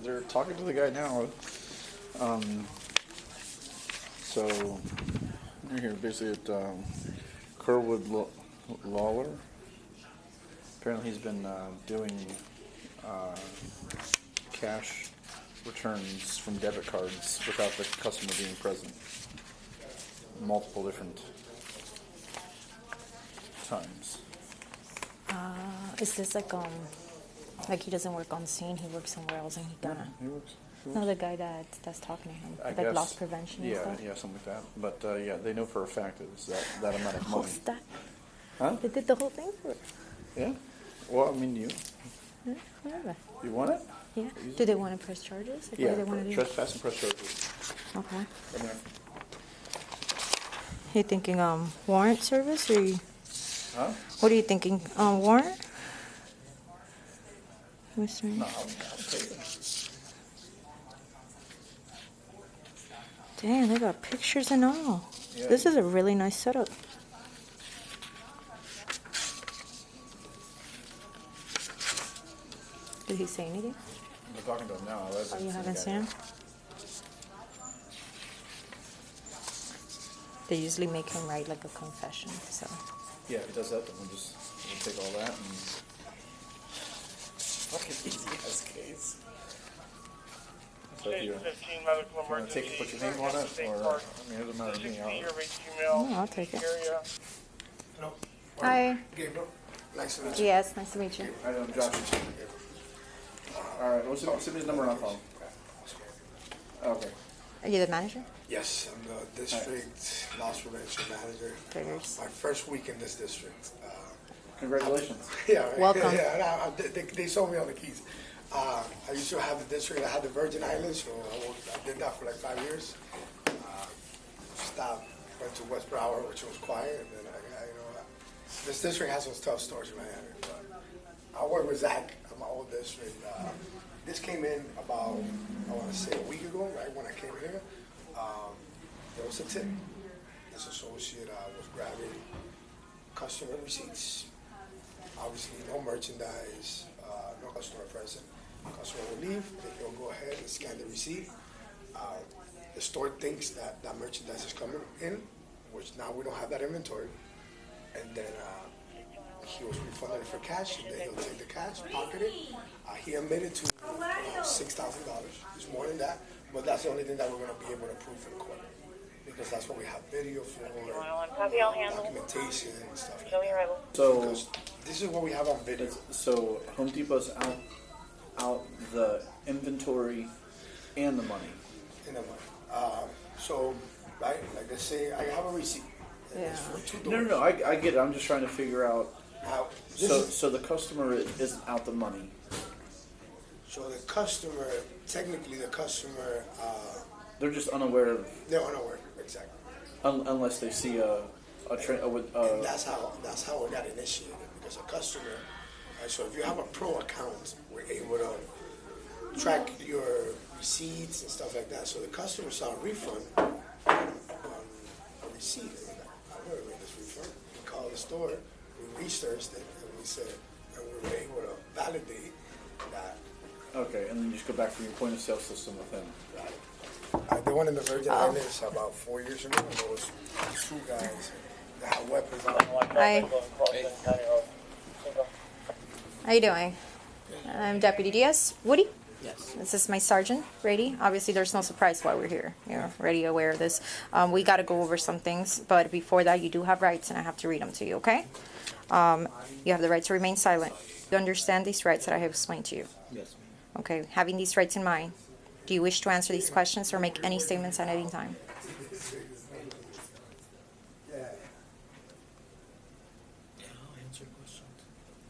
They're talking to the guy now. So we're here basically at Kerwood Lawler. Apparently he's been doing cash returns from debit cards without the customer being present. Multiple different times. Is this like he doesn't work on scene, he works somewhere else and he gonna... He works. No, the guy that's talking to him, I like guess, loss prevention and stuff. Yeah, something like that. But yeah, they know for a fact it's that amount of money. That? Huh? They did the whole thing for it. Yeah? Well, I mean, Yeah, whatever. you want it? Yeah. Do they want to press charges? Like, Yeah, what do they want to do? trespass and press charges. Okay. Right there. You thinking warrant service or you... Huh? What are you thinking? Warrant? Mr. No, I'll take it. Damn, they got pictures and all. Yeah. This is a really nice setup. Did he say anything? We're talking to him now. Oh, you haven't seen him? They usually make him write like a confession, so. Yeah, if he does that, then we'll take all that and... Fucking easy as case. So if you want to take it, put your name on it, or, I mean, it doesn't matter to me. I'll take it. Hello. Hi. Gabriel. Nice to meet you. Yes, nice to meet you. I know, Josh. Alright, send me his number and I'll call him. Okay. Are you the manager? Yes, I'm the district loss prevention manager. Figures. My first week in this district. Congratulations. Yeah, right. Welcome. Yeah, they sold me on the keys. I used to have the district. I had the Virgin Islands, so I did that for like 5 years. Stopped, went to West Broward, which was quiet, and then this district has some tough stories in Miami. But I work with Zach at my old district. This came in about, I want to say, a week ago, right when I came here. There was a tip. This associate was grabbing customer receipts. Obviously, no merchandise, no customer present. Customer will leave, they'll go ahead and scan the receipt. The store thinks that merchandise is coming in, which now we don't have that inventory. And then he was refunded for cash, and then he'll take the cash, pocket it. He admitted to $6,000. It's more than that, but that's the only thing that we're going to be able to prove in court. Because that's what we have video for, documentation and stuff like that. So, because this is what we have on video. So Home Depot's out the inventory and the money. In the money. So, right, like I say, I have a receipt. Yeah. It's for $2. No, I get it. I'm just trying to figure out. Now, So the customer isn't out the money. so the customer, technically the customer, They're just unaware of, they're unaware, exactly. unless they see And that's how it got initiated, because a customer, right, so if you have a pro account, we're able to track your receipts and stuff like that. So the customer saw a refund on a receipt. And I never made this refund. We called the store, we researched it, and we said, and we were able to validate that. Okay, and then you just go back to your point of sale system with them. The one in the Virgin Islands about 4 years ago, there was two guys that had weapons on them. Hi. How you doing? I'm Deputy Diaz. Woody? Yes. This is my sergeant, Brady. Obviously, there's no surprise why we're here. You're already aware of this. We got to go over some things, but before that, you do have rights, and I have to read them to you, okay? You have the right to remain silent. You understand these rights that I have explained to you? Yes. Okay, having these rights in mind, do you wish to answer these questions or make any statements at any time? Yeah, I'll answer questions.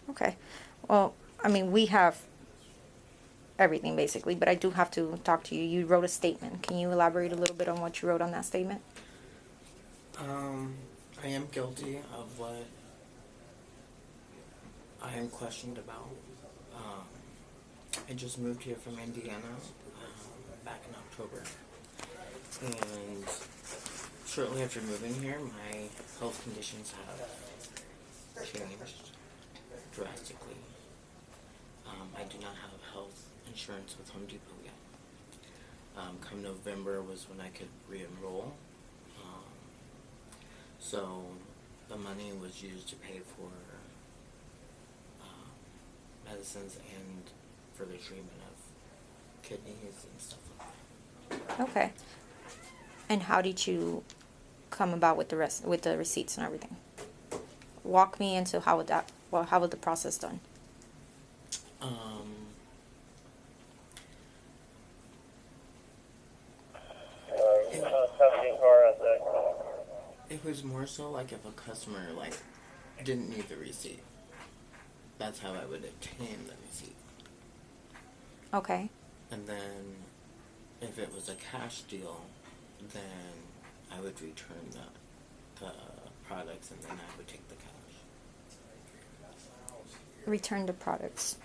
Okay. Well, I mean, we have everything basically, but I do have to talk to you. You wrote a statement. Can you elaborate a little bit on what you wrote on that statement? I am guilty of what I am questioned about. I just moved here from Indiana back in October, and shortly after moving here, my health conditions have changed drastically. I do not have health insurance with Home Depot yet. Come November was when I could re-enroll. So the money was used to pay for medicines and for the treatment of kidneys and stuff like that. Okay. And how did you come about with the receipts and everything? Walk me into how would the process done? It was more so like if a customer like didn't need the receipt. That's how I would obtain the receipt. Okay. And then if it was a cash deal, then I would return the products and then I would take the cash. Return the products.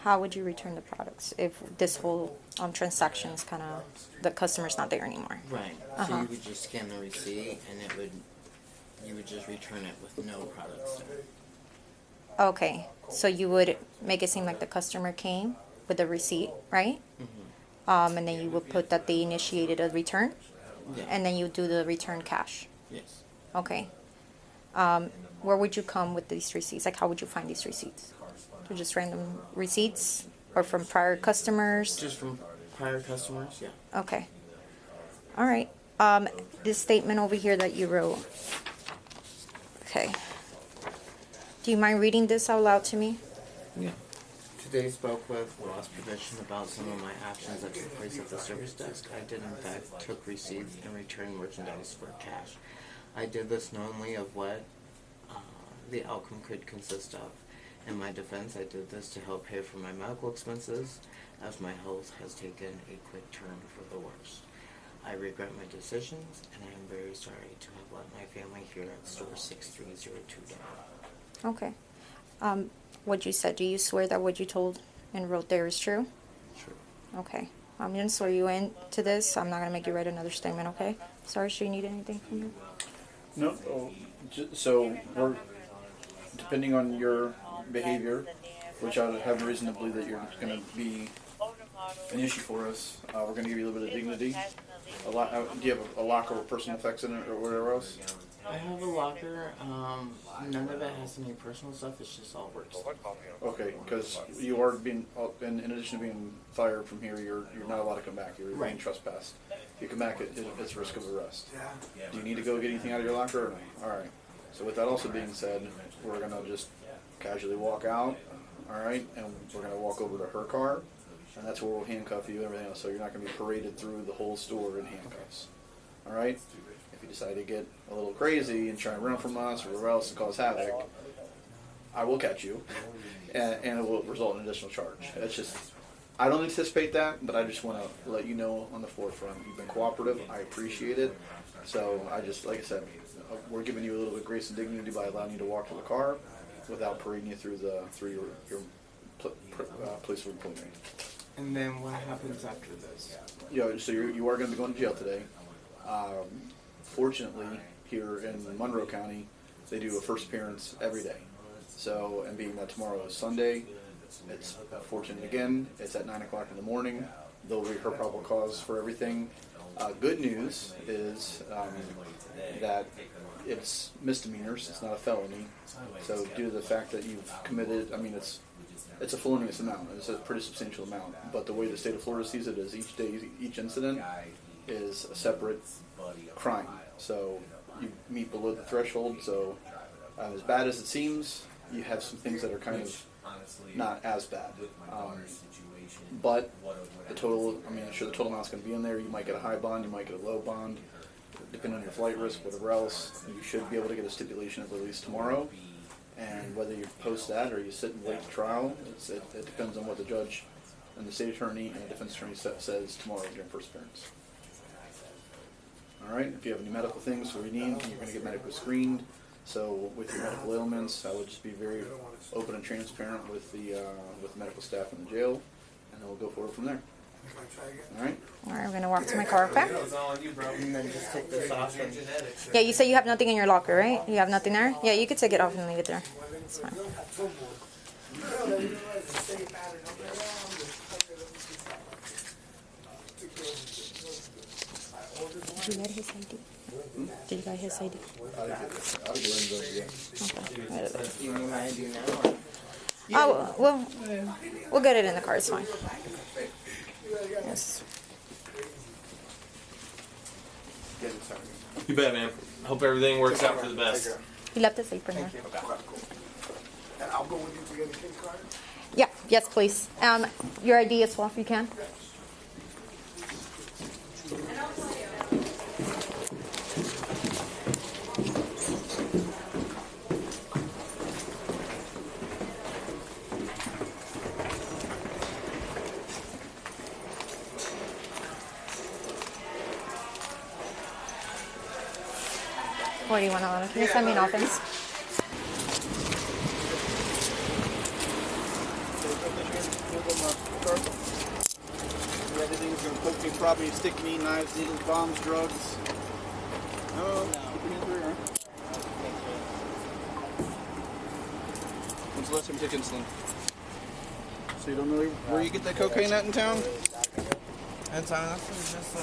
How would you return the products if this whole transaction is kind of, the customer's not there anymore? Right. So you would just scan the receipt and you would just return it with no products there. Okay. So you would make it seem like the customer came with the receipt, right? Mm-hmm. And then you would put that they initiated a return? Yeah. And then you do the return cash? Yes. Okay. Where would you come with these receipts? Like, how would you find these receipts? They're just random receipts? Or from prior customers? Just from prior customers, yeah. Okay. All right. This statement over here that you wrote. Okay. Do you mind reading this out loud to me? Yeah. Today spoke with loss prevention about some of my actions that took place at the service desk. I did in fact took receipts and returned merchandise for cash. I did this knowingly of what the outcome could consist of. In my defense, I did this to help pay for my medical expenses, as my health has taken a quick turn for the worse. I regret my decisions, and I am very sorry to have let my family here at store 6302 down. Okay. What you said, do you swear that what you told and wrote there is true? Sure. Okay. I'm going to swear you into this. I'm not going to make you write another statement, okay? Sorry, do you need anything from me? No. So we're depending on your behavior, which I have reason to believe that you're going to be an issue for us. We're going to give you a little bit of dignity. Do you have a locker with personal effects in it or whatever else? I have a locker. None of it has any personal stuff. It's just all work stuff. Okay, because you are being, in addition to being fired from here, you're not allowed to come back. You're being trespassed. If you come back, it's risk of arrest. Do you need to go get anything out of your locker? Or no? All right. So with that also being said, we're going to just casually walk out, all right, and we're going to walk over to her car, and that's where we'll handcuff you and everything else, so you're not going to be paraded through the whole store in handcuffs, all right? If you decide to get a little crazy and try and run from us or whatever else and cause havoc, I will catch you, and it will result in an additional charge. It's just, I don't anticipate that, but I just want to let you know on the forefront. You've been cooperative. I appreciate it. So I just, like I said, we're giving you a little bit of grace and dignity by allowing you to walk to the car without parading you through your place of employment. And then what happens after this? Yeah, so you are going to be going to jail today. Fortunately, here in Monroe County, they do a first appearance every day. So, and being that tomorrow is Sunday, it's fortunate again. It's at 9 o'clock in the morning. They'll read her probable cause for everything. Good news is that it's misdemeanors. It's not a felony. So due to the fact that you've committed, I mean, it's a felonious amount. It's a pretty substantial amount. But the way the state of Florida sees it is each day, each incident is a separate crime. So you meet below the threshold. So as bad as it seems, you have some things that are kind of not as bad. But the total, I mean, sure, the total amount's going to be in there. You might get a high bond, you might get a low bond, depending on your flight risk, whatever else. You should be able to get a stipulation of release tomorrow. And whether you post that or you sit and wait the trial, it depends on what the judge and the state attorney and the defense attorney says tomorrow during first appearance. All right. If you have any medical things or you need, you're going to get medically screened. So with your medical ailments, I would just be very open and transparent with the medical staff in the jail, and then we'll go forward from there. All right? All right, we're gonna walk to my car, okay? And then just take this off and Yeah, you say you have nothing in your locker, right? You have nothing there? Yeah, you could take it off and leave it there. It's fine. Did you get his ID? Did you get his ID? Okay. you need my ID now. Or? Oh, well, we'll get it in the car. It's fine. Yes. You bet, man. Hope everything works out for the best. He left his apron there. And I'll go with you to get a kid card. Yeah. Yes, please. Your ID as well, if you can. What do you want to? Can you send me an offense? Everything's gonna poke me, probably stick me, knives, needles, bombs, drugs. Oh, when's the last time you took insulin? So you don't know where you get that cocaine at in town? It's honestly just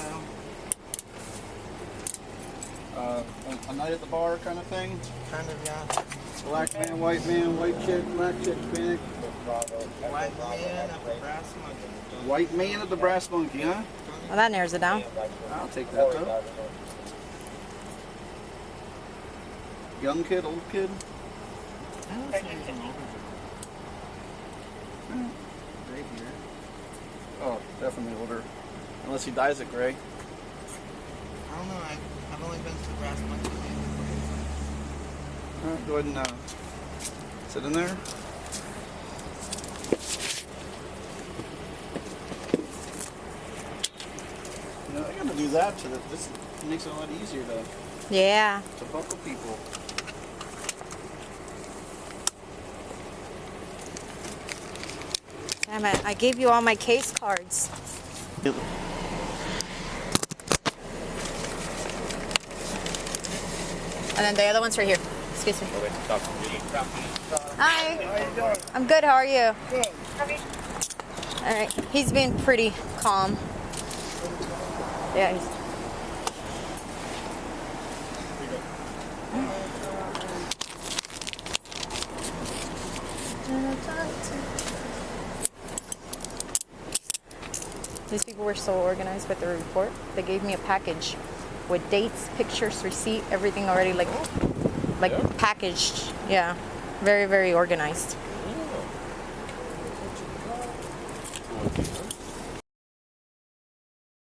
A night at the bar kind of thing? kind of, yeah. Black man, white chick, black chick, Hispanic. White man of the brass monkey. White man at the brass monkey, huh? Well, that narrows it down. I'll take that though. Young kid, old kid? Gray beard. Oh, definitely older. Unless he dyes it gray. I don't know. I've only been to the brass monkey. Alright, go ahead and sit in there. You know, I gotta do that so that this makes it a lot easier Yeah. to buckle people. Damn it. I gave you all my case cards. And then the other one's right here. Excuse me. Hi. How you doing? I'm good. How are you? Good. All right. He's been pretty calm. Yeah. These people were so organized with the report. They gave me a package with dates, pictures, receipt, everything already like packaged. Yeah. Very, very organized.